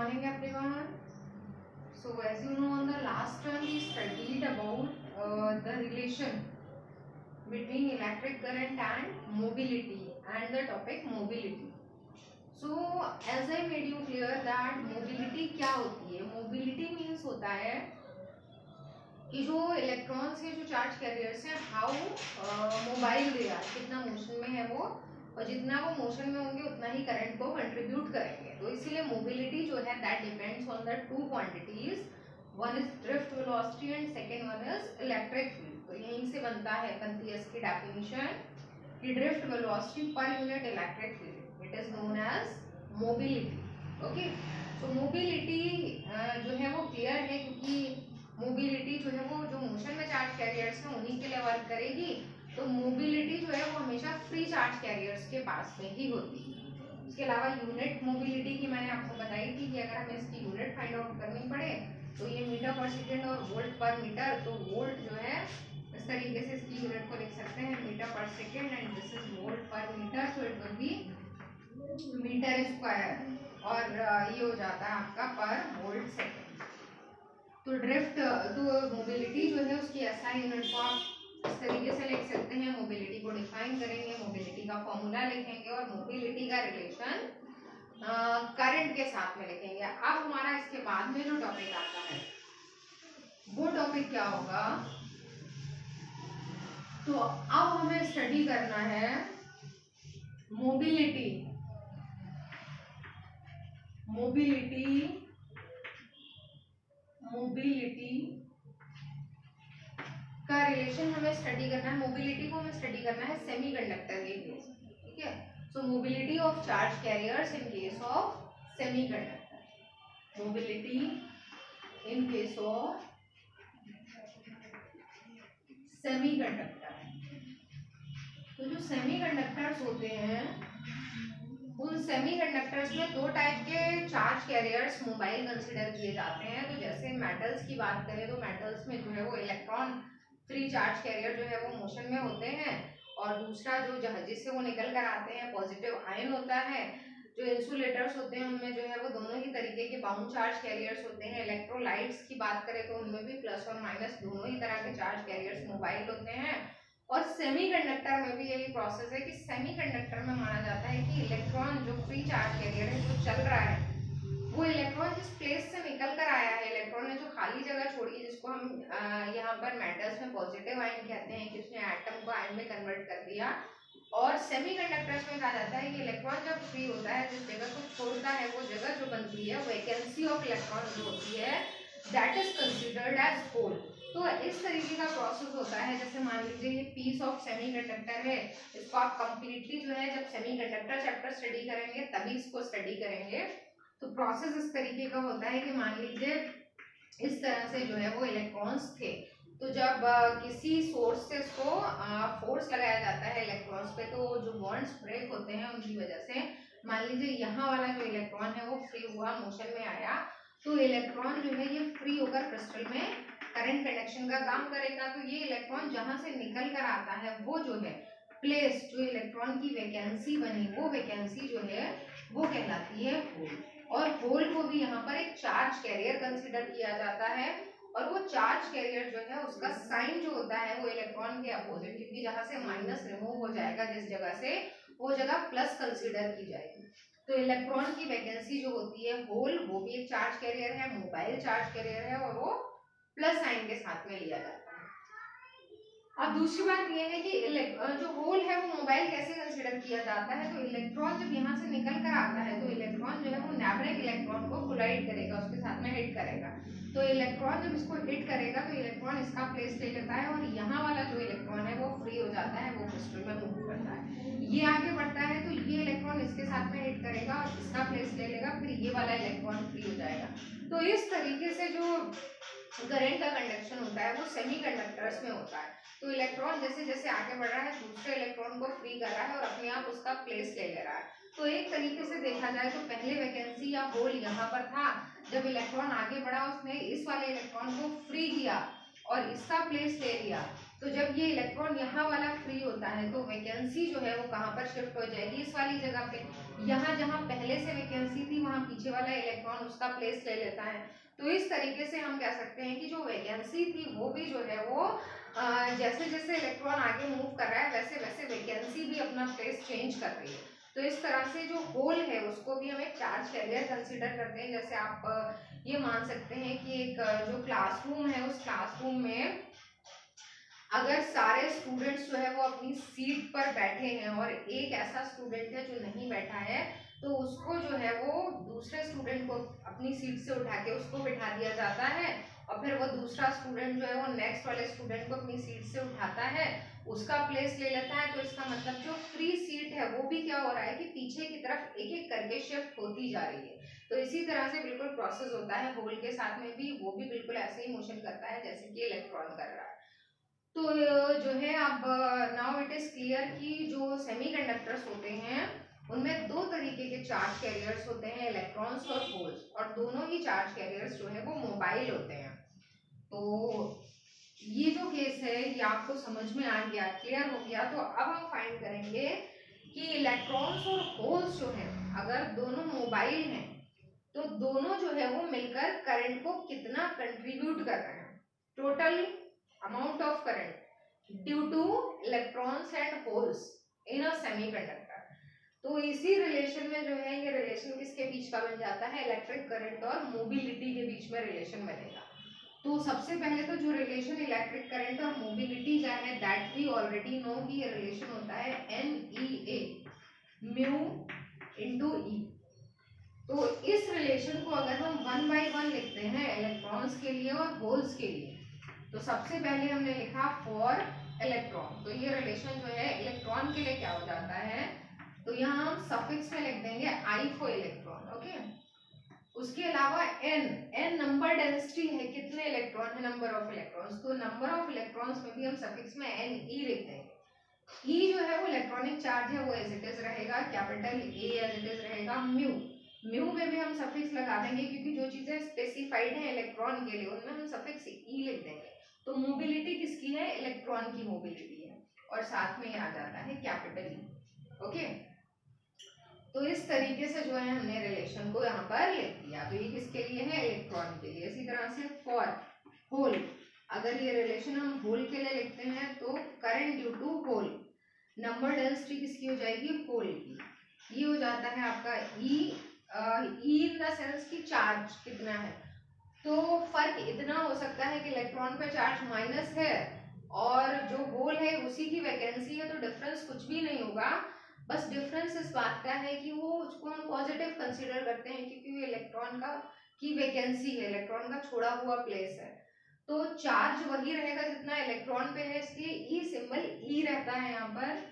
morning everyone. So as you know, on the last term we studied about the relation between electric current and mobility and the topic mobility. So as I made you clear that mobility क्या होती है. Mobility means होता है कि जो electrons के जो charge carriers हैं हाउ मोबाइल दे आर, कितना मोशन में है वो, और जितना वो मोशन में होंगे उतना ही करंट को कंट्रीब्यूट करेंगे. तो इसीलिए मोबिलिटी जो है that depends on the two quantities, one is drift velocity and second one is electric field. तो यहीं से बनता है इसकी डेफिनेशन कि drift velocity per unit electric field, it is known as mobility. Okay, तो मोबिलिटी जो है वो क्लियर है क्योंकि मोबिलिटी जो है वो जो मोशन में चार्ज कैरियर्स हैं उन्हीं के लिए वर्क करेगी. तो मोबिलिटी जो है वो हमेशा फ्री चार्ज कैरियर्स के पास में ही होती है. इसके अलावा यूनिट मोबिलिटी की मैंने आपको बताई थी कि अगर हमें इसकी यूनिट फाइंड आउट करनी पड़े तो ये मीटर पर सेकेंड और वोल्ट पर मीटर. तो वोल्ट जो है इस तरीके से इसकी यूनिट को लिख सकते हैं metre per second and this is volt per metre. So it will be metre square और ये हो जाता है आपका पर वोल्ट सेकेंड. तो ड्रिफ्ट तो मोबिलिटी जो है उसकी एसआई यूनिट को आप इस तरीके से लिख सकते हैं. मोबिलिटी को डिफाइन करेंगे, मोबिलिटी का फॉर्मूला लिखेंगे और मोबिलिटी का रिलेशन करंट के साथ में लिखेंगे. अब हमारा इसके बाद में जो टॉपिक आता है वो टॉपिक क्या होगा, तो अब हमें स्टडी करना है मोबिलिटी. का रिलेशन हमें स्टडी करना है. मोबिलिटी को हमें स्टडी करना है सेमीकंडक्टर के केस में. ठीक है, so mobility of charge carriers in case of semiconductor. Mobility in case of semiconductor. तो जो सेमीकंडक्टर्स होते हैं उन सेमीकंडक्टर्स में दो टाइप के चार्ज कैरियर्स मोबाइल कंसिडर किए जाते हैं. तो जैसे मेटल्स की बात करें तो मेटल्स में जो है वो इलेक्ट्रॉन फ्री चार्ज कैरियर जो है वो मोशन में होते हैं, और दूसरा जो जिससे वो निकल कर आते हैं पॉजिटिव आयन होता है. जो इंसुलेटर्स होते हैं उनमें जो है वो दोनों ही तरीके के बाउंड चार्ज कैरियर्स होते हैं. इलेक्ट्रोलाइट्स की बात करें तो उनमें भी प्लस और माइनस दोनों ही तरह के चार्ज कैरियर्स मोबाइल होते हैं. और सेमीकंडक्टर में भी यही प्रोसेस है कि सेमीकंडक्टर में माना जाता है कि इलेक्ट्रॉन जो फ्री चार्ज कैरियर है जो चल रहा है वो इलेक्ट्रॉन जिस प्लेस से निकल कर आया है, इलेक्ट्रॉन ने जो खाली जगह छोड़ी जिसको हम यहाँ पर मेटल्स में पॉजिटिव आयन कहते हैं कि उसने एटम को आयन में कन्वर्ट कर दिया. और सेमीकंडक्टर्स में कहा जाता है कि इलेक्ट्रॉन जब फ्री होता है जिस जगह को छोड़ता है वो जगह जो बनती है वैकेंसी ऑफ इलेक्ट्रॉन जो होती है that is considered as hole. तो इस तरीके का प्रोसेस होता है. जैसे मान लीजिए ये पीस ऑफ सेमीकंडक्टर है, इसको आप कंप्लीटली जो है जब सेमीकंडक्टर चैप्टर स्टडी करेंगे तभी इसको स्टडी करेंगे. तो प्रोसेस इस तरीके का होता है कि मान लीजिए इस तरह से जो है वो इलेक्ट्रॉन्स थे, तो जब किसी सोर्स से इसको फोर्स लगाया जाता है इलेक्ट्रॉन्स पे तो जो बॉन्ड्स ब्रेक होते हैं उनकी वजह से मान लीजिए यहाँ वाला जो इलेक्ट्रॉन है वो फ्री हुआ, मोशन में आया. तो इलेक्ट्रॉन जो है ये फ्री होकर क्रिस्टल में करंट कंडक्शन का काम करेगा. तो ये इलेक्ट्रॉन जहां से निकल कर आता है वो जो है प्लेस जो इलेक्ट्रॉन की वैकेंसी बनी वो वैकेंसी जो है वो कहलाती है होल. और होल को भी यहाँ पर एक चार्ज कैरियर कंसिडर किया जाता है. और वो चार्ज कैरियर जो है उसका साइन जो होता है वो इलेक्ट्रॉन के अपोजिट, क्योंकि जहां से माइनस रिमूव हो जाएगा जिस जगह से वो जगह प्लस कंसिडर की जाएगी. तो इलेक्ट्रॉन की वैकेंसी जो होती है होल वो भी एक चार्ज कैरियर है, मोबाइल चार्ज कैरियर है और वो प्लस साइन के साथ में लिया जाता है. अब दूसरी बात यह है कि जो होल है वो मोबाइल कैसे कंसिडर किया जाता है. तो इलेक्ट्रॉन जब यहाँ से निकल कर आता है तो इलेक्ट्रॉन जो है वो नेबरिंग इलेक्ट्रॉन को कोलाइड करेगा, उसके साथ में हिट करेगा. तो इलेक्ट्रॉन जब इसको हिट करेगा तो इलेक्ट्रॉन इसका प्लेस ले लेता है और यहाँ वाला जो इलेक्ट्रॉन है वो फ्री हो जाता है, वो क्रिस्टल में मूव करता है. ये आगे बढ़ता है तो ये इलेक्ट्रॉन इसके साथ में हिट करेगा और इसका प्लेस ले लेगा, फिर ये वाला इलेक्ट्रॉन फ्री हो जाएगा. तो इस तरीके से जो करंट का कंडक्शन होता है वो सेमीकंडक्टर्स में होता है. तो इलेक्ट्रॉन जैसे जैसे आगे बढ़ रहा है दूसरे इलेक्ट्रॉन को फ्री कर रहा है और अपने आप उसका प्लेस ले ले रहा है. तो एक तरीके से देखा जाए तो पहले वैकेंसी या होल यहाँ पर था, जब इलेक्ट्रॉन आगे बढ़ा उसने इस वाले इलेक्ट्रॉन को फ्री किया और इसका प्लेस ले लिया तो जब ये इलेक्ट्रॉन यहाँ वाला फ्री होता है तो वैकेंसी जो है वो कहाँ पर शिफ्ट हो जाएगी, इस वाली जगह पे। यहाँ जहाँ पहले से वैकेंसी थी वहाँ पीछे वाला इलेक्ट्रॉन उसका प्लेस ले लेता है। तो इस तरीके से हम कह सकते हैं कि जो वैकेंसी थी वो भी जो है वो जैसे जैसे इलेक्ट्रॉन आगे मूव कर रहा है वैसे वैसे वैकेंसी भी अपना प्लेस चेंज कर रही है। तो इस तरह से जो होल है उसको भी हम एक चार्ज कैरियर कंसीडर करते हैं। जैसे आप ये मान सकते हैं कि एक जो क्लासरूम है उस क्लासरूम में अगर सारे स्टूडेंट्स जो है वो अपनी सीट पर बैठे हैं और एक ऐसा स्टूडेंट है जो नहीं बैठा है, तो उसको जो है वो दूसरे स्टूडेंट को अपनी सीट से उठा के उसको बिठा दिया जाता है और फिर वो दूसरा स्टूडेंट जो है वो नेक्स्ट वाले स्टूडेंट को अपनी सीट से उठाता है, उसका प्लेस ले लेता है। तो इसका मतलब जो फ्री सीट है वो भी क्या हो रहा है कि पीछे की तरफ एक एक करके शिफ्ट होती जा रही है। तो इसी तरह से बिल्कुल प्रोसेस होता है होल के साथ में भी, वो भी बिल्कुल ऐसे ही मोशन करता है जैसे कि इलेक्ट्रॉन कर रहा है। तो जो है अब नाउ इट इज क्लियर कि जो सेमीकंडक्टर्स होते हैं उनमें दो तरीके के चार्ज कैरियर्स होते हैं, इलेक्ट्रॉन्स और होल्स, और दोनों ही चार्ज कैरियर्स जो है वो मोबाइल होते हैं। तो ये जो केस है ये आपको समझ में आ गया, क्लियर हो गया। तो अब हम फाइंड करेंगे कि इलेक्ट्रॉन्स और होल्स जो है अगर दोनों मोबाइल हैं तो दोनों जो है वो मिलकर करंट को कितना कंट्रीब्यूट कर रहे हैं, total amount of current due to electrons and holes in a semiconductor। तो इसी रिलेशन में जो है ये रिलेशन किसके बीच का बन जाता है, इलेक्ट्रिक करंट और मोबिलिटी के बीच में रिलेशन बनेगा। तो सबसे पहले तो जो रिलेशन इलेक्ट्रिक करंट और मोबिलिटी का है दैट वी ऑलरेडी नो कि ये रिलेशन होता है NEA म्यू इनटू E। तो इस रिलेशन को अगर हम 1 by 1 लिखते हैं इलेक्ट्रॉन्स के लिए और होल्स के लिए, तो सबसे पहले हमने लिखा फॉर इलेक्ट्रॉन, तो ये रिलेशन जो है इलेक्ट्रॉन के लिए क्या हो जाता है, तो यहाँ हम सफिक्स में लिख देंगे I फॉर इलेक्ट्रॉन। ओके, उसके अलावा n नंबर डेंसिटी है, कितने इलेक्ट्रॉन है, नंबर ऑफ इलेक्ट्रॉन्स, तो नंबर ऑफ इलेक्ट्रॉन्स में भी हम सफिक्स में Ne लिख देंगे। E जो है वो इलेक्ट्रॉनिक चार्ज है वो एज इट इज रहेगा, capital A as it is रहेगा। म्यू में भी हम सफिक्स लगा देंगे क्योंकि जो चीजें स्पेसिफाइड है इलेक्ट्रॉन के लिए उनमें हम सफिक्स E लिख देंगे। तो मोबिलिटी किसकी है, इलेक्ट्रॉन की मोबिलिटी है, और साथ में आ जाता है कैपिटल E। ओके, तो इस तरीके से जो है हमने रिलेशन को यहाँ पर लिख दिया। तो ये किसके लिए है, इलेक्ट्रॉन के लिए। इसी तरह से फॉर होल, अगर ये रिलेशन हम होल के लिए लिखते हैं तो current due to hole, number density किसकी हो जाएगी, होल की। ये हो जाता है आपका ई इन द सेंस की चार्ज कितना है। तो फर्क इतना हो सकता है कि इलेक्ट्रॉन पे चार्ज माइनस है और जो होल है उसी की वैकेंसी है, तो डिफरेंस कुछ भी नहीं होगा। बस डिफरेंस इस बात का है कि वो उसको हम पॉजिटिव कंसीडर करते हैं क्योंकि वो इलेक्ट्रॉन का की वैकेंसी है, इलेक्ट्रॉन का छोड़ा हुआ प्लेस है। तो चार्ज वही रहेगा जितना इलेक्ट्रॉन पे है, इसलिए ई सिंबल ई रहता है यहाँ पर।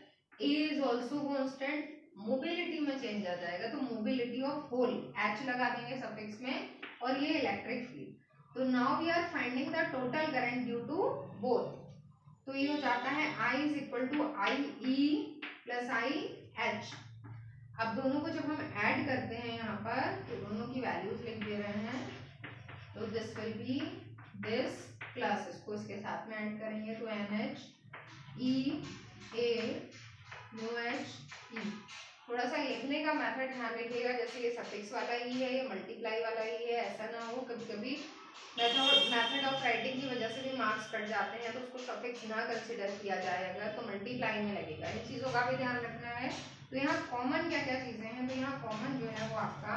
ए इज ऑल्सो कॉन्स्टेंट, मोबिलिटी में चेंज आ जाएगा तो मोबिलिटी ऑफ होल एच लगा देंगे सफिक्स में, और ये इलेक्ट्रिक फील्ड। तो now we are finding the total current due to both. तो ये हो जाता है I is equal to I E plus I H. अब दोनों को जब हम ऐड करते हैं यहाँ पर तो दोनों की वैल्यूज लिख दे रहे हैं, तो this will B this plus इसको इसके साथ में ऐड करेंगे तो NH E A mu H E. थोड़ा सा लिखने का मेथड ध्यान रखिएगा, जैसे ये सफिक्स वाला ही है, ये मल्टीप्लाई वाला ही है, ऐसा ना हो कभी कभी मेथड ऑफ राइटिंग की वजह से भी मार्क्स कट जाते हैं, तो उसको सफिक्स ना कंसिडर किया जाएगा तो मल्टीप्लाई में लगेगा। इन चीज़ों का भी ध्यान रखना है। तो यहाँ कॉमन क्या क्या चीज़ें हैं, तो यहाँ कॉमन जो है वो आपका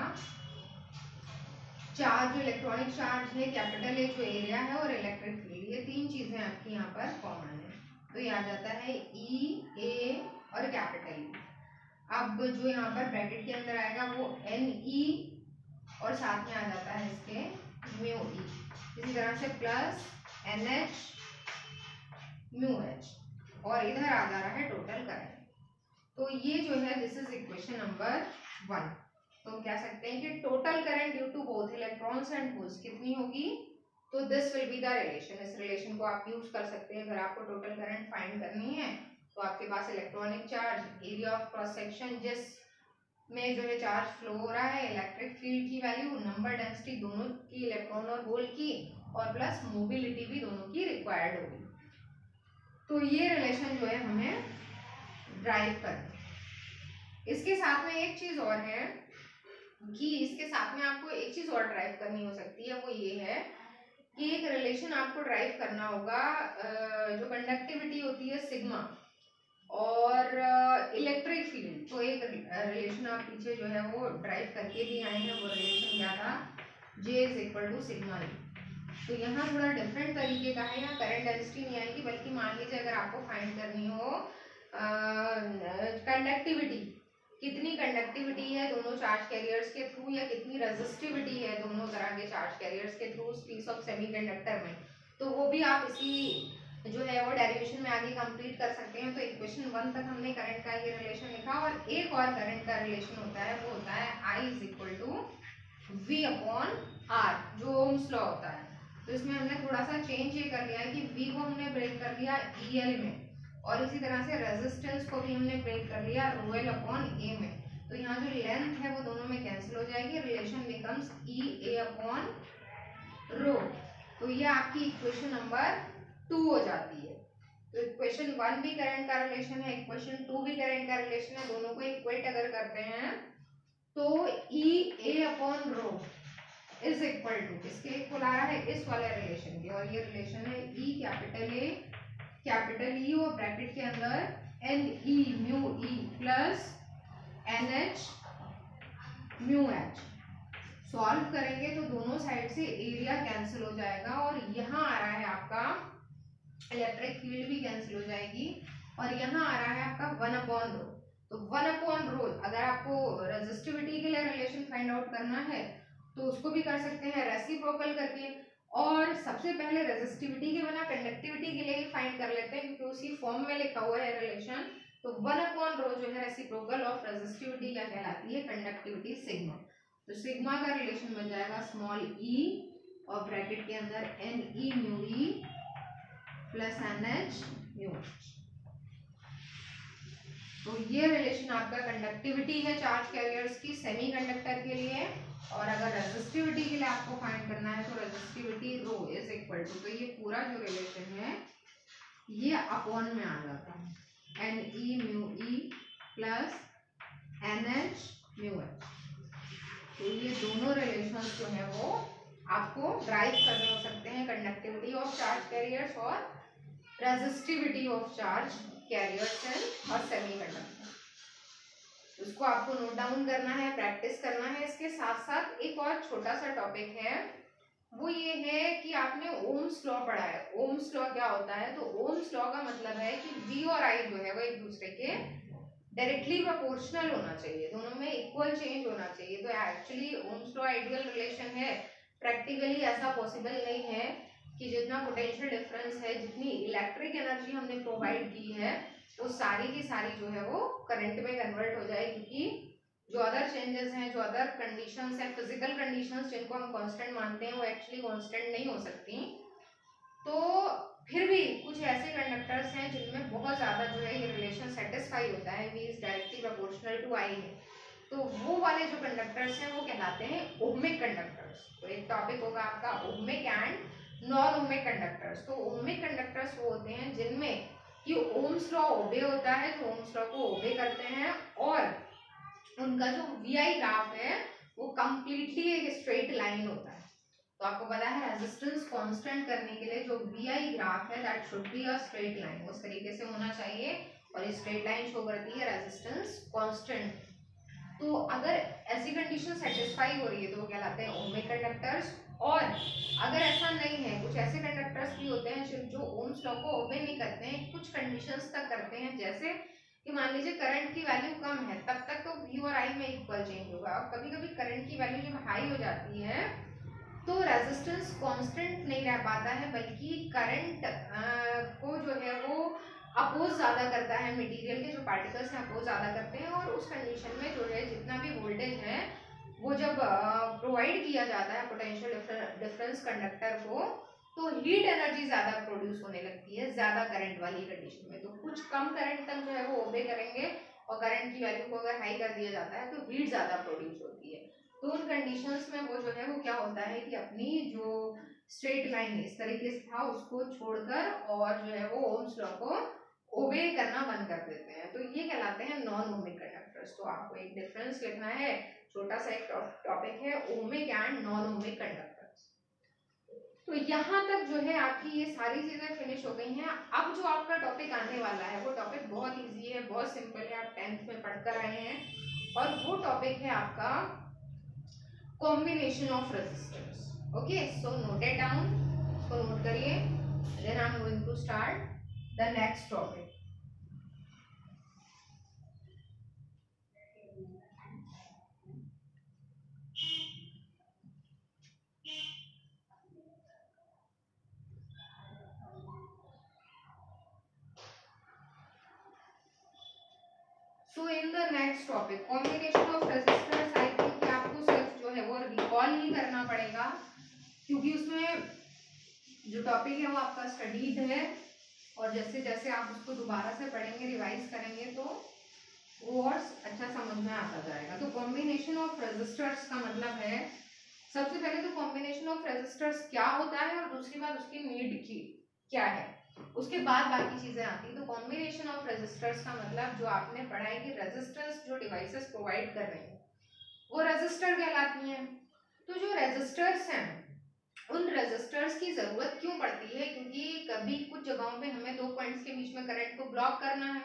चार्ज, जो इलेक्ट्रॉनिक चार्ज है, कैपिटल ए जो एरिया है, और इलेक्ट्रिक फील्ड, ये तीन चीज़ें आपकी यहाँ पर कॉमन है। तो ये आ जाता है ई ए और कैपिटल ई। अब जो यहाँ पर ब्रैकेट के अंदर आएगा वो NE और साथ में आ जाता है इसके म्यू ई। इसी तरह से प्लस NH म्यू एच, और इधर आ जा रहा है टोटल करंट। तो ये जो है दिस इज इक्वेशन नंबर 1। तो हम कह सकते हैं कि total current due to both electrons and holes कितनी होगी, तो this will be the relation. इस रिलेशन को आप यूज कर सकते हैं अगर आपको टोटल करंट फाइंड करनी है। तो आपके पास electronic charge, area of cross section जिस में जो है चार्ज फ्लो हो रहा है, इलेक्ट्रिक फील्ड की वैल्यू, नंबर डेंसिटी दोनों की इलेक्ट्रॉन और होल की, और प्लस मोबिलिटी भी दोनों की रिक्वायर्ड होगी। तो ये रिलेशन जो है हमें ड्राइव करना। इसके साथ में एक चीज और है कि इसके साथ में आपको एक चीज और ड्राइव करनी हो सकती है, वो ये है कि एक रिलेशन आपको ड्राइव करना होगा, जो कंडक्टिविटी होती है सिग्मा और इलेक्ट्रिक फील्ड। तो एक रिलेशन आप पीछे जो है वो ड्राइव करके भी आए हैं, वो रिलेशन क्या था, J is equal to sigma E। तो यहाँ थोड़ा डिफरेंट तरीके का है, यहाँ करंट डेंसिटी नहीं आएगी, बल्कि मान लीजिए अगर आपको फाइंड करनी हो कंडक्टिविटी, कितनी कंडक्टिविटी है दोनों चार्ज कैरियर्स के थ्रू, या कितनी रेजिस्टिविटी है दोनों तरह के चार्ज कैरियर्स के थ्रू उस पीस ऑफ सेमीकंडक्टर में, तो वो भी आप इसी जो है वो डेरिवेशन में आगे कंप्लीट कर सकते हैं। तो इक्वेशन 1 तक हमने करंट का ये रिलेशन लिखा, और एक और करंट का रिलेशन होता है, वो होता है I is equal to V upon R, जो ओम्स लॉ होता है। तो इसमें हमने थोड़ा सा चेंज ये कर लिया है कि V को हमने ब्रेक कर लिया EL में, और इसी तरह से रेजिस्टेंस को भी हमने ब्रेक कर लिया ρl अपॉन A में। तो यहाँ जो लेंथ है वो दोनों में कैंसिल हो जाएगी, रिलेशन बिकम्स EA अपॉन रो। तो ये आपकी इक्वेशन नंबर 2 हो जाती है। तो इक्वेशन 1 भी करंट का रिलेशन है, इक्वेशन 2 भी करंट का रिलेशन है, दोनों को इक्वेट अगर करते हैं तो EA upon rho is equal to, किसके इक्वल आ रहा है, इस वाले रिलेशन के, और ये रिलेशन है E capital A capital E और ब्रैकेट के अंदर NE mu E plus NH mu H। Solve करेंगे तो दोनों साइड से एरिया कैंसिल हो जाएगा, और यहाँ आ रहा है आपका इलेक्ट्रिक फील्ड भी कैंसिल हो जाएगी, और यहाँ आ रहा है आपका 1 अपॉन रो। तो 1 अपॉन रो, अगर आपको रेजिस्टिविटी के लिए रिलेशन फाइंड आउट करना है तो उसको भी कर सकते हैं रेसिप्रोकल करके, और सबसे पहले रेजिस्टिविटी के बिना कंडक्टिविटी के लिए ही फाइंड कर लेते हैं, क्योंकि उसी फॉर्म में लिखा हुआ है रिलेशन। तो 1 अपॉन रो जो है रेसिप्रोकल ऑफ रेजिस्टिविटी क्या कहलाती है, कंडक्टिविटी सिग्मा। तो सिग्मा का रिलेशन बन जाएगा स्मॉल e और ब्रैकेट के अंदर NE mu E plus NH mu. तो ये रिलेशन आपका कंडक्टिविटी है चार्ज कैरियर्स की सेमीकंडक्टर के लिए, और अगर रेजिस्टिविटी के लिए आपको फाइंड करना है तो resistivity rho is equal to, तो ये पूरा जो रिलेशन है ये अपॉन में आ जाता है NE mu E plus NH mu H। तो ये दोनों रिलेशंस जो है वो आपको ड्राइव करने हो सकते हैं, कंडक्टिविटी ऑफ चार्ज कैरियर्स और resistivity of charge carriers and और सेमीकंडक्टर। उसको आपको नोट डाउन करना है, प्रैक्टिस करना है। इसके साथ साथ एक और छोटा सा टॉपिक है, वो ये है कि आपने ओम्स लॉ पढ़ा है। ओम्स लॉ क्या होता है, तो ओम्स लॉ का मतलब है कि V और I जो है वो एक दूसरे के डायरेक्टली प्रोपोर्शनल होना चाहिए, दोनों में इक्वल चेंज होना चाहिए। तो actually Ohm's law ideal relation है, प्रैक्टिकली ऐसा पॉसिबल नहीं है कि जितना पोटेंशियल डिफरेंस है, जितनी इलेक्ट्रिक एनर्जी हमने प्रोवाइड की है, वो सारी की सारी जो है वो करंट में कन्वर्ट हो जाए, क्योंकि जो अदर चेंजेस हैं, जो अदर कंडीशंस हैं, फिजिकल कंडीशंस जिनको हम कांस्टेंट मानते हैं, वो एक्चुअली कांस्टेंट नहीं हो सकती। तो फिर भी कुछ ऐसे कंडक्टर्स हैं जिनमें बहुत ज़्यादा जो है ये रिलेशन सेटिस्फाई होता है, V is directly proportional to I है, तो वो वाले जो कंडक्टर्स हैं वो कहलाते हैं ओहमिक कंडक्टर्स। तो एक टॉपिक होगा आपका ohmic and non ohmic conductors. तो ओहमिक कंडक्टर्स वो होते हैं जिनमें कि ओम्स लॉ ओबे होता है, तो ओम्स लॉ को ओबे करते हैं, और उनका जो VI ग्राफ है वो कंप्लीटली एक स्ट्रेट लाइन होता है। तो आपको पता है रेजिस्टेंस कांस्टेंट करने के लिए जो VI ग्राफ है that should be a straight line, उस तरीके से होना चाहिए, और ये स्ट्रेट लाइन शो करती है रेजिस्टेंस कांस्टेंट। तो अगर ऐसी कंडीशन सेटिस्फाई हो रही है तो वो कहलाते हैं ओहमिक कंडक्टर्स। और अगर ऐसा नहीं है, कुछ ऐसे कंडक्टर्स भी होते हैं जो ओम्स लॉ को ओबे नहीं करते हैं, कुछ कंडीशंस तक करते हैं, जैसे कि मान लीजिए करंट की वैल्यू कम है, तब तक तो V और I में इक्वल चेंज होगा, और कभी कभी करंट की वैल्यू जब हाई हो जाती है तो रेजिस्टेंस कांस्टेंट नहीं रह पाता है, बल्कि करंट को जो है वो अपोज ज़्यादा करता है, मटेरियल के जो पार्टिकल्स हैं अपोज ज़्यादा करते हैं, और उस कंडीशन में जो है जितना भी वोल्टेज है वो जब प्रोवाइड किया जाता है पोटेंशियल डिफरेंस कंडक्टर को, तो हीट एनर्जी ज़्यादा प्रोड्यूस होने लगती है ज़्यादा करंट वाली कंडीशन में। तो कुछ कम करंट तक जो है वो ओबे करेंगे, और करंट की वैल्यू को अगर हाई कर दिया जाता है तो हीट ज़्यादा प्रोड्यूस होती है। तो उन कंडीशंस में वो जो है वो क्या होता है कि अपनी जो स्ट्रेट लाइन इस तरीके से था, उसको छोड़कर और जो है वो ओम्स लॉ को ओबे करना बंद कर देते हैं, तो ये कहलाते हैं नॉन ओमिक कंडक्टर्स। तो आपको एक डिफरेंस लिखना है, छोटा सा एक टॉपिक है, ohmic and non ohmic conductors. तो यहाँ तक जो है आपकी ये सारी चीजें फिनिश हो गई हैं। अब जो आपका टॉपिक आने वाला है वो टॉपिक बहुत इजी है, बहुत सिंपल है, आप 10th में पढ़कर आए हैं, और वो टॉपिक है आपका combination of resistors. Okay, so note it down, इसको नोट करिए, then I am going to start the next topic. So in the next topic combination of resistors, I think कि आपको सिर्फ जो है वो रिकॉल ही करना पड़ेगा, क्योंकि उसमें जो टॉपिक है वो आपका स्टडीड है, और जैसे जैसे आप उसको दोबारा से पढ़ेंगे, रिवाइज करेंगे, तो वो और अच्छा समझ में आता जाएगा। तो कॉम्बिनेशन ऑफ रेजिस्टर्स का मतलब है, सबसे पहले तो कॉम्बिनेशन ऑफ रेजिस्टर्स क्या होता है और दूसरी बात उसकी नीड की क्या है, उसके बाद बाकी चीजें आती हैं। तो कॉम्बिनेशन ऑफ रेजिस्टर्स का मतलब जो आपने पढ़ा है कि रेजिस्टेंस जो डिवाइसेस प्रोवाइड कर रहे हैं वो रेजिस्टर कहलाती हैं। तो जो रेजिस्टर्स हैं उन रेजिस्टर्स की जरूरत क्यों पड़ती है, क्योंकि कभी कुछ जगहों पे हमें 2 पॉइंट्स के बीच में करंट को ब्लॉक करना है,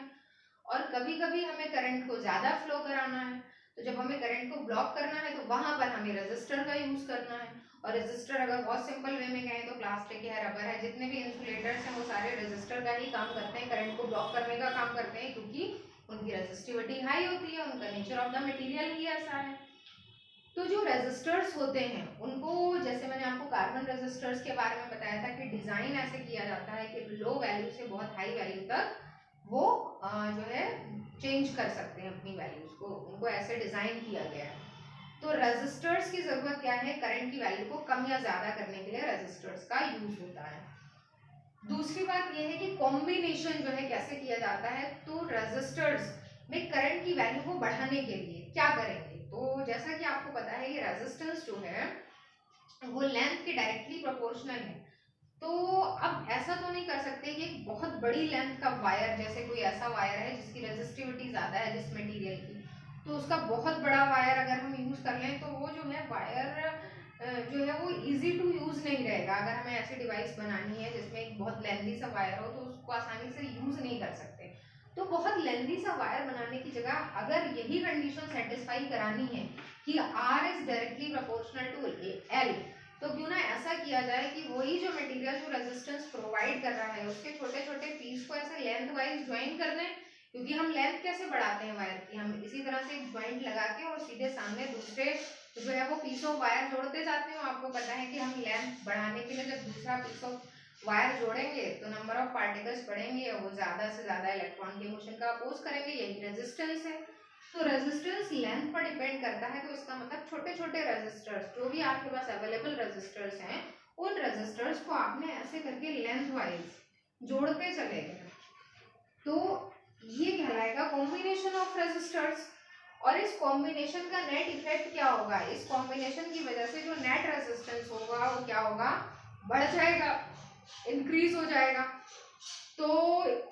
और कभी कभी हमें करंट को ज्यादा फ्लो कराना है। तो जब हमें करंट को ब्लॉक करना है तो वहां पर हमें रेजिस्टर का यूज करना है, और रेजिस्टर अगर बहुत सिंपल वे में कहें तो प्लास्टिक है, रबर है, जितने भी इंसुलेटर्स हैं वो सारे रेजिस्टर का ही काम करते हैं, करंट को ब्लॉक करने का काम करते हैं, क्योंकि उनकी रेजिस्टिविटी हाई होती है, उनका नेचर ऑफ द मटेरियल ही ऐसा है। तो जो रेजिस्टर्स होते हैं उनको, जैसे मैंने आपको कार्बन रेजिस्टर्स के बारे में बताया था कि डिजाइन ऐसे किया जाता है कि लो वैल्यू से बहुत हाई वैल्यू तक वो जो है चेंज कर सकते हैं अपनी वैल्यूज को, उनको ऐसे डिजाइन किया गया है। तो रेजिस्टर्स की जरूरत क्या है, करंट की वैल्यू को कम या ज्यादा करने के लिए रेजिस्टर्स का यूज होता है। दूसरी बात यह है कि कॉम्बिनेशन जो है कैसे किया जाता है, तो रेजिस्टर्स में करंट की वैल्यू को बढ़ाने के लिए क्या करेंगे, तो जैसा कि आपको पता है ये रेजिस्टेंस जो है वो लेंथ के डायरेक्टली प्रोपोर्शनल है। तो अब ऐसा तो नहीं कर सकते कि एक बहुत बड़ी लेंथ का वायर, जैसे कोई ऐसा वायर है जिसकी रेजिस्टिविटी ज्यादा है जिस मटेरियल की, तो उसका बहुत बड़ा वायर अगर हम यूज कर लें तो वो जो है वायर जो है वो इजी टू यूज नहीं रहेगा। अगर हमें ऐसी डिवाइस बनानी है जिसमें एक बहुत लेंथी सा वायर हो तो उसको आसानी से यूज नहीं कर सकते। तो बहुत लेंथी सा वायर बनाने की जगह अगर यही कंडीशन सेटिस्फाई करानी है कि R is directly proportional to L, तो क्यों ना ऐसा किया जाए कि वही जो मटेरियल जो रेजिस्टेंस प्रोवाइड कर रहा है उसके छोटे छोटे पीस को ऐसे लेंथ वाइज ज्वाइन कर दें, क्योंकि हम लेंथ कैसे बढ़ाते हैं वायर की, हम इसी तरह से एक ज्वाइंट लगा के और सीधे सामने दूसरे जो है वो पीस ऑफ वायर जोड़ते जाते हैं। आपको पता है कि हम लेंथ बढ़ाने के लिए जब दूसरा पीस ऑफ वायर जोड़ेंगे तो नंबर ऑफ पार्टिकल्स बढ़ेंगे, वो ज्यादा से ज्यादा इलेक्ट्रॉन के मोशन का अपोज करेंगे, यही रेजिस्टेंस है। तो रेजिस्टेंस लेंथ पर डिपेंड करता है, तो इसका मतलब छोटे छोटे रेजिस्टर्स जो भी आपके पास अवेलेबल रेजिस्टर्स हैं उन रेजिस्टर्स को आपने ऐसे करके लेंथ वाइज जोड़ते चले गए, तो ये कहलाएगा कॉम्बिनेशन ऑफ रेजिस्टर्स। और इस कॉम्बिनेशन का नेट इफेक्ट क्या होगा, इस कॉम्बिनेशन की वजह से जो नेट रेजिस्टेंस होगा वो क्या होगा, बढ़ जाएगा, इंक्रीज हो जाएगा। तो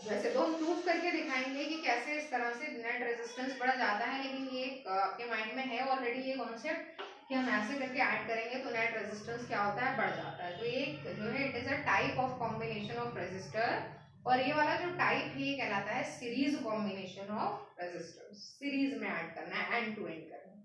वैसे तो हम प्रूफ करके दिखाएंगे कि कैसे इस तरह से नेट रेजिस्टेंस बढ़ जाता है, लेकिन ये आपके माइंड में है ऑलरेडी ये कॉन्सेप्ट कि हम ऐसे करके ऐड करेंगे तो नेट रेजिस्टेंस क्या होता है, बढ़ जाता है। तो एक जो है it is a type of combination of resistor, और ये वाला जो टाइप है ये कहलाता है series combination of resistors, series में ऐड करना है, एंड टू एंड करना है।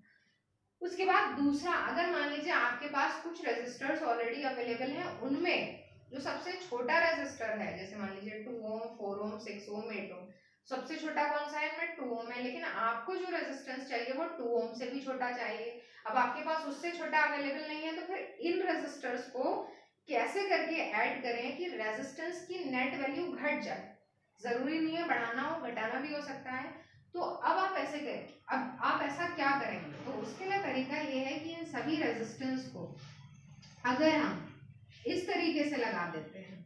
उसके बाद दूसरा, अगर मान लीजिए आपके पास कुछ रेजिस्टर्स ऑलरेडी अवेलेबल हैं, उनमें जो सबसे छोटा रेजिस्टर है, जैसे मान लीजिए 2 ओम 4 ओम 6 ओम 8 ओम, सबसे छोटा कौन सा है, इनमें 2 ओम है, लेकिन आपको जो रेजिस्टेंस चाहिए वो 2 ओम से भी छोटा चाहिए। अब आपके पास उससे छोटा अवेलेबल नहीं है, तो फिर इन रेजिस्टर्स को कैसे करके ऐड करें कि रेजिस्टेंस की नेट वैल्यू घट जाए, जरूरी नहीं है बढ़ाना हो, घटाना भी हो सकता है। तो अब आप ऐसे करें, अब आप ऐसा क्या करेंगे, तो उसके लिए तरीका ये है कि इन सभी रेजिस्टेंस को अगर हम इस तरीके से लगा देते हैं,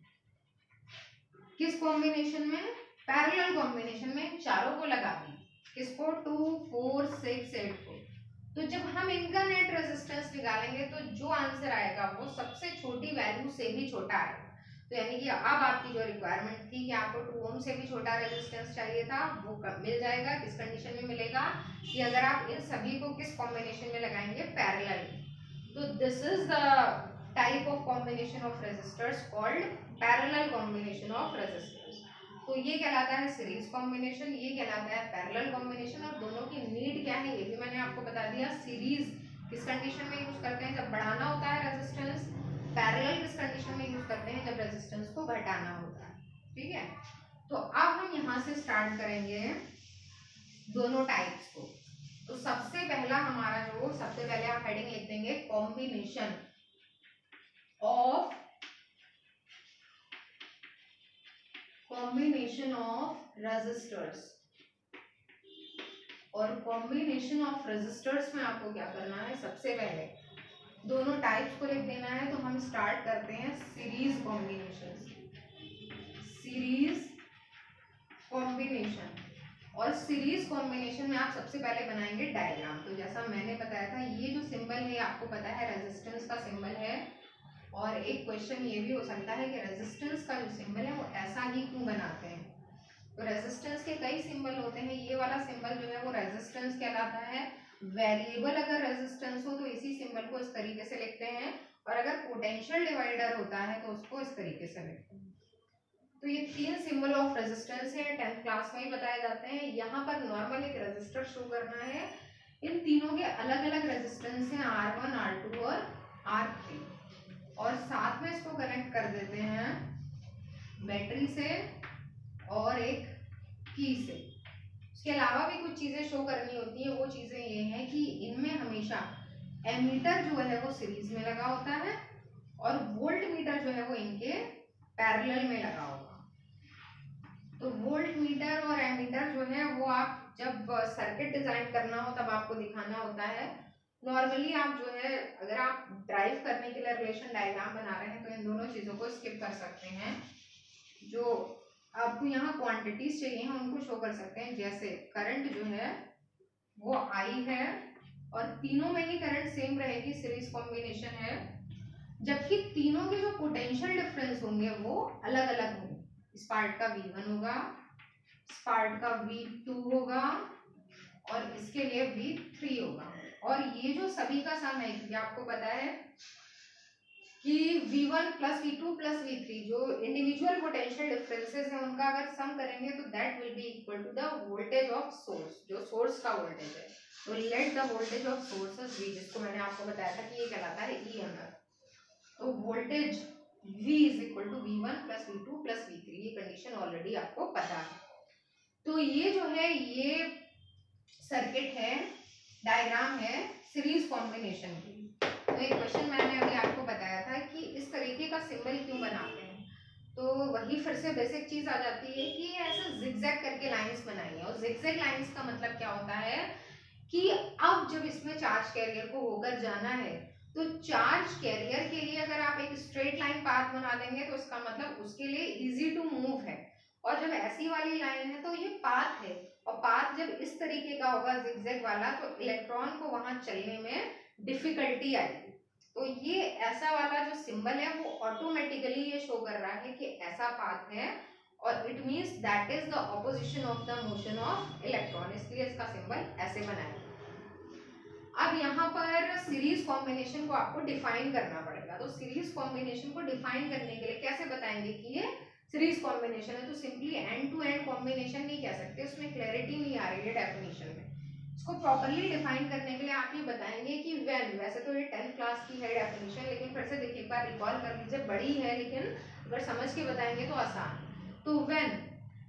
किस कॉम्बिनेशन में, पैरेलल कॉम्बिनेशन में, चारों को लगा दें, किसको, 2 4 6 8 को, तो जब हम इनका नेट रेजिस्टेंस निकालेंगे तो जो आंसर आएगा वो सबसे छोटी वैल्यू से भी छोटा आएगा। तो यानी कि अब आपकी जो रिक्वायरमेंट थी कि आपको 2 ओम से भी छोटा रेजिस्टेंस चाहिए था, वो कब मिल जाएगा, किस कंडीशन में मिलेगा, कि अगर आप इन सभी को किस कॉम्बिनेशन में लगाएंगे, पैरेलल। तो this is the type of combination of resistors called parallel combination of resistors. तो ये कहलाता है सीरीज कॉम्बिनेशन, ये कहलाता है पैरेलल कॉम्बिनेशन। और दोनों की नीड क्या है ये भी मैंने आपको बता दिया। सीरीज किस कंडीशन में यूज करते हैं, जब बढ़ाना होता है रेजिस्टेंस। पैरेलल किस कंडीशन में यूज करते हैं, जब रेजिस्टेंस को घटाना होता है। ठीक है, तो अब हम यहाँ से स्टार्ट करेंगे दोनों टाइप्स को। तो सबसे पहला हमारा जो सबसे पहले आप हेडिंग लिख देंगे कॉम्बिनेशन ऑफ रेजिस्टर्स। और कॉम्बिनेशन ऑफ रेजिस्टर्स में आपको क्या करना है, सबसे पहले दोनों टाइप्स को लिख देना है। तो हम स्टार्ट करते हैं सीरीज कॉम्बिनेशन। सीरीज कॉम्बिनेशन, और सीरीज कॉम्बिनेशन में आप सबसे पहले बनाएंगे डायग्राम। तो जैसा मैंने बताया था, ये जो सिंबल है आपको पता है रेजिस्टेंस का सिंबल है। और एक क्वेश्चन ये भी हो सकता है कि रेजिस्टेंस का जो सिंबल है वो ऐसा ही क्यों बनाते हैं। तो रेजिस्टेंस के कई सिंबल होते हैं, ये वाला सिंबल जो है वो रेजिस्टेंस कहलाता है। वेरिएबल अगर रेजिस्टेंस हो तो इसी सिंबल को इस तरीके से लिखते हैं, और अगर पोटेंशियल डिवाइडर होता है तो उसको इस तरीके से लिखते हैं। तो ये 3 सिंबल ऑफ रेजिस्टेंस है, 10th क्लास में ही बताए जाते हैं। यहाँ पर नॉर्मल एक रेजिस्टर शो करना है। इन तीनों के अलग अलग रेजिस्टेंस हैं, R1, R2 और R3। और साथ में इसको कनेक्ट कर देते हैं बैटरी से और एक की से। इसके अलावा भी कुछ चीजें शो करनी होती है। वो चीजें ये हैं कि इनमें हमेशा एमीटर जो है वो सीरीज में लगा होता है, और वोल्ट मीटर जो है वो इनके पैरेलल में लगा होगा। तो वोल्ट मीटर और एमीटर जो है वो आप जब सर्किट डिजाइन करना हो तब आपको दिखाना होता है। नॉर्मली आप जो है अगर आप ड्राइव करने के लिए रिलेशन डायग्राम बना रहे हैं तो इन दोनों चीजों को स्किप कर सकते हैं। जो आपको यहाँ क्वांटिटीज चाहिए हैं उनको शो कर सकते हैं। जैसे करंट जो है वो I है, और तीनों में ही करंट सेम रहेगी, सीरीज कॉम्बिनेशन है। जबकि तीनों के जो पोटेंशियल डिफरेंस होंगे वो अलग अलग होंगे। इस पार्ट का V1 होगा, इस पार्ट का V2 होगा, और इसके लिए V3 होगा। और ये जो सभी का सम है, ये आपको पता है कि V1 plus V2 plus V3 जो इंडिविजुअल पोटेंशियल डिफरेंसेस हैं उनका अगर सम करेंगे तो that will be equal to the voltage of source, जो सोर्स का वोल्टेज है। तो let the voltage of source is V, जिसको मैंने आपको बताया था कि ये कहलाता है EMF। तो voltage V is equal to V1 plus V2 plus V3, ये कंडीशन ऑलरेडी आपको पता है। तो ये जो है ये सर्किट है, डायग्राम है सीरीज कॉम्बिनेशन की। तो एक क्वेश्चन मैंने अभी आपको बताया था कि इस तरीके का सिंबल क्यों बनाते हैं। तो वही फिर से बेसिक चीज आ जाती है कि ऐसे जिगजैग करके लाइंस बनाई है। और जिगजैग लाइंस का मतलब क्या होता है कि अब जब इसमें चार्ज कैरियर को होकर जाना है तो चार्ज कैरियर के लिए अगर आप एक स्ट्रेट लाइन पाथ बना देंगे तो इसका मतलब उसके लिए इजी टू मूव है। और जब ऐसी वाली लाइन है तो ये पाथ है, और पाथ जब इस तरीके का होगा जिगजैग वाला तो इलेक्ट्रॉन को वहां चलने में डिफिकल्टी आएगी। तो ये ऐसा वाला जो सिंबल है वो ऑटोमेटिकली ये शो कर रहा है कि ऐसा पाथ है, और it means that is the opposition of the motion of electron, इसलिए इसका सिंबल ऐसे बनाया। अब यहाँ पर सीरीज कॉम्बिनेशन को आपको डिफाइन करना पड़ेगा। तो सीरीज कॉम्बिनेशन को डिफाइन करने के लिए कैसे बताएंगे कि ये सीरीज कॉम्बिनेशन है। तो simply end to end combination नहीं कह सकते, उसमें क्लैरिटी नहीं आ रही है डेफिनेशन में। इसको प्रॉपर्ली डिफाइन करने के लिए आप ये बताएंगे कि व्हेन, वैसे तो ये 10th क्लास की है डेफिनेशन, लेकिन फिर से देखिए एक बार रिकॉल कर लीजिए, बड़ी है लेकिन अगर समझ के बताएंगे तो आसान। तो व्हेन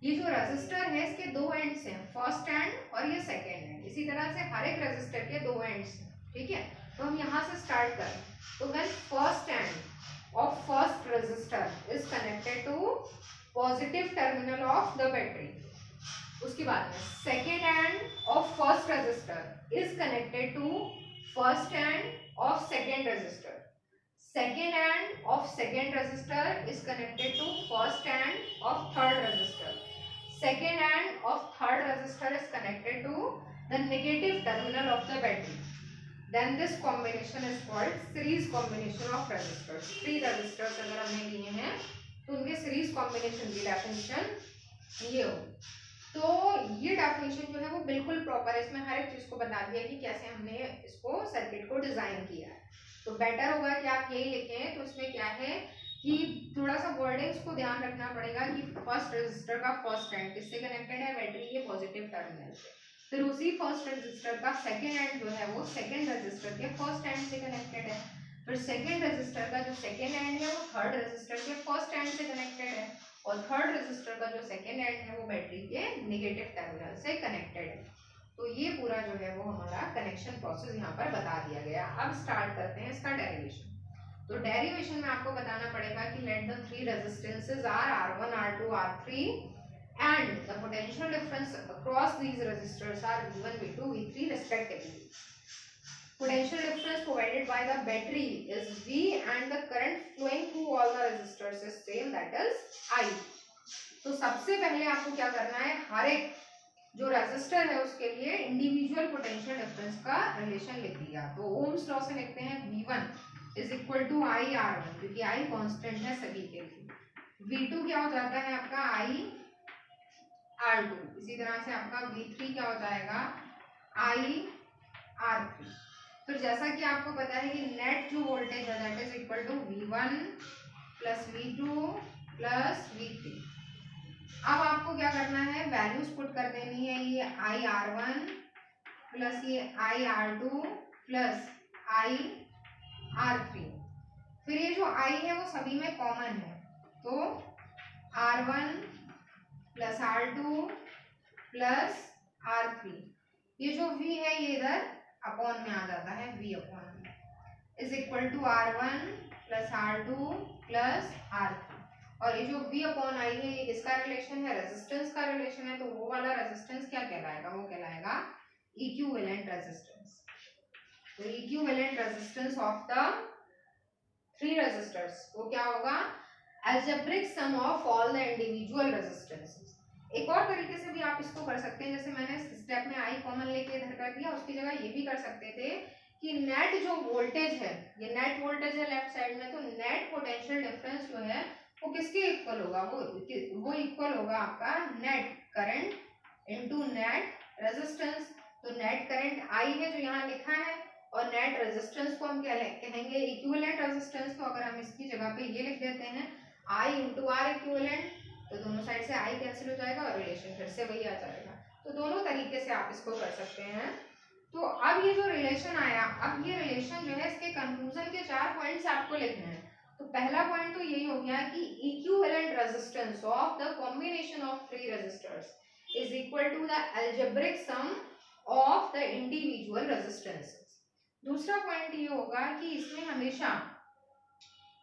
ये जो रेजिस्टर है इसके 2 एंड्स हैं, फर्स्ट एंड और ये सेकेंड एंड। इसी तरह से हर एक रेजिस्टर के 2 एंड्स हैं, ठीक है। तो हम यहाँ से स्टार्ट करें। तो when first end of first resistor is connected to positive terminal of the battery, उसके बाद में second end of first resistor is connected to first end of second resistor, second end of second resistor is connected to first end of third resistor, second end of third resistor is connected to the negative terminal of the battery, then this combination is called series combination of resistors. 3 resistors अगर हमने लिए हैं तो उनके series combination की definition ये हो। तो ये डेफिनेशन जो है वो बिल्कुल प्रॉपर है, इसमें हर एक चीज को बता दिया कि कैसे हमने इसको सर्किट को डिजाइन किया है। तो बेटर होगा कि आप यही लिखें। तो इसमें क्या है कि थोड़ा सा वर्डिंग्स को ध्यान रखना पड़ेगा कि फर्स्ट रेजिस्टर का फर्स्ट एंड किससे कनेक्टेड है, बैटरी के पॉजिटिव टर्मिनल से। फिर उसी फर्स्ट रेजिस्टर का सेकेंड एंड जो है वो सेकेंड रेजिस्टर के फर्स्ट एंड से कनेक्टेड है। फिर सेकेंड रेजिस्टर का जो सेकेंड एंड है वो थर्ड रेजिस्टर के फर्स्ट एंड से कनेक्टेड है, और थर्ड रेजिस्टर का जो सेकेंड एंड है वो बैटरी के नेगेटिव टर्मिनल से कनेक्टेड है। तो ये पूरा जो है वो हमारा कनेक्शन प्रोसेस यहाँ पर बता दिया गया। अब स्टार्ट करते हैं इसका डेरिवेशन। तो डेरिवेशन में आपको बताना पड़ेगा कि let the 3 resistances are R1, R2, R3 and the potential difference across these resistors are V1, V2, V3 respectively. Potential difference provided by the battery is V and the current flowing through all the resistors is same, that is I. तो सबसे पहले आपको क्या करना है, हर एक जो resistor है उसके लिए इंडिविजुअल पोटेंशियल डिफरेंस का रिलेशन लिख दिया। तो ओम्स लॉ से लिखते हैं V1 is equal to I R1, क्योंकि I कांस्टेंट है सभी के लिए। V2 क्या हो जाता है आपका I R2, इसी तरह से आपका V3 क्या हो जाएगा I R3। फिर जैसा कि आपको पता है कि नेट जो वोल्टेज है that is equal to V1 plus V2 plus V3। अब आपको क्या करना है, वैल्यूज पुट कर देनी है, ये I R1 प्लस ये I R2 plus I R3। फिर ये जो I है वो सभी में कॉमन है, तो R1 plus R2 plus R3। ये जो V है ये इधर अपॉन में आ जाता है, V अपॉन में is equal to R1 plus R2 plus R3। और ये जो V अपॉन I है ये किसका रिलेशन है, रेजिस्टेंस का रिलेशन है। तो वो वाला रेजिस्टेंस क्या कहलाएगा, वो कहलाएगा इक्विवेलेंट रेजिस्टेंस। तो equivalent resistance of the 3 resistors वो क्या होगा, algebraic sum of all the individual resistances. एक और तरीके से भी आप इसको कर सकते हैं, जैसे मैंने स्टेप में I कॉमन लेके इधर कर दिया, उसकी जगह ये भी कर सकते थे कि नेट जो वोल्टेज है, ये नेट वोल्टेज है लेफ्ट साइड में, तो नेट पोटेंशियल डिफरेंस जो है वो किसके इक्वल होगा, वो इक्वल होगा आपका net current into net resistance. तो नेट करंट I है जो यहाँ लिखा है, और नेट रेजिस्टेंस को हम क्या कहेंगे, इक्विवेलेंट रेजिस्टेंस। तो अगर हम इसकी जगह पे ये लिख देते हैं I इंटू R इक्विवेलेंट, तो दोनों साइड से I कैंसिल हो जाएगा और रिलेशन फिर से वही आ जाएगा। तो दोनों तरीके से आप इसको कर सकते हैं। तो अब ये जो रिलेशन आया, अब ये रिलेशन जो है इसके कंक्लूजन के 4 पॉइंट्स आपको लिखने हैं। तो पहला पॉइंट तो यही हो गया कि equivalent resistance of the combination of 3 resistors is equal to the algebraic sum of the individual resistances. दूसरा पॉइंट ये होगा कि इसमें हमेशा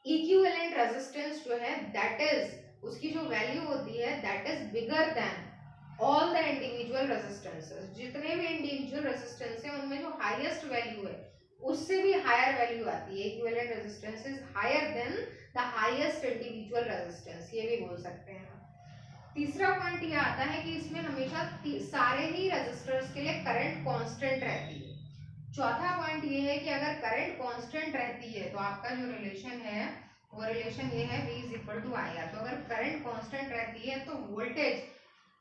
इक्विवेलेंट रेजिस्टेंस जो है दैट इज उसकी जो वैल्यू होती है that is bigger than all the individual resistances. जितने भी इंडिविजुअल रेजिस्टेंस है उनमें जो हाईएस्ट वैल्यू है उससे भी हायर वैल्यू आती है। Equivalent resistance is higher than the highest individual resistance, ये भी बोल सकते हैं। तीसरा पॉइंट ये आता है कि इसमें हमेशा सारे ही रेजिस्टर्स के लिए करंट कांस्टेंट रहती है। चौथा पॉइंट ये है कि अगर करंट कांस्टेंट रहती है तो आपका जो रिलेशन है वो रिलेशन ये है V is equal to I R। तो अगर करंट कांस्टेंट रहती है तो वोल्टेज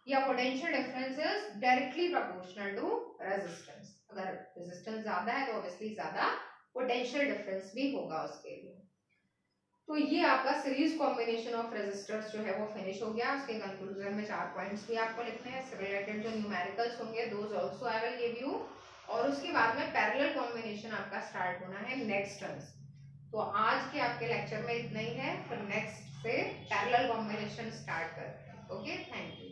या potential difference is directly proportional to resistance. अगर रेजिस्टेंस ज्यादा है तो ऑब्वियसली ज्यादा पोटेंशियल डिफरेंस भी होगा उसके लिए। तो ये आपका सीरीज कॉम्बिनेशन ऑफ रेजिस्टर्स जो है वो फिनिश हो गया। उसके कंक्लूजन में 4 पॉइंट्स भी आपको लिखने हैं। इससे रिलेटेड जो न्यूमेरिकल्स होंगे those also I will give you, और उसके बाद में पैरेलल कॉम्बिनेशन आपका स्टार्ट होना है नेक्स्ट टर्म से। तो आज के आपके लेक्चर में इतना ही है, फिर नेक्स्ट से पैरेलल कॉम्बिनेशन स्टार्ट करते हैं। Okay, thank you.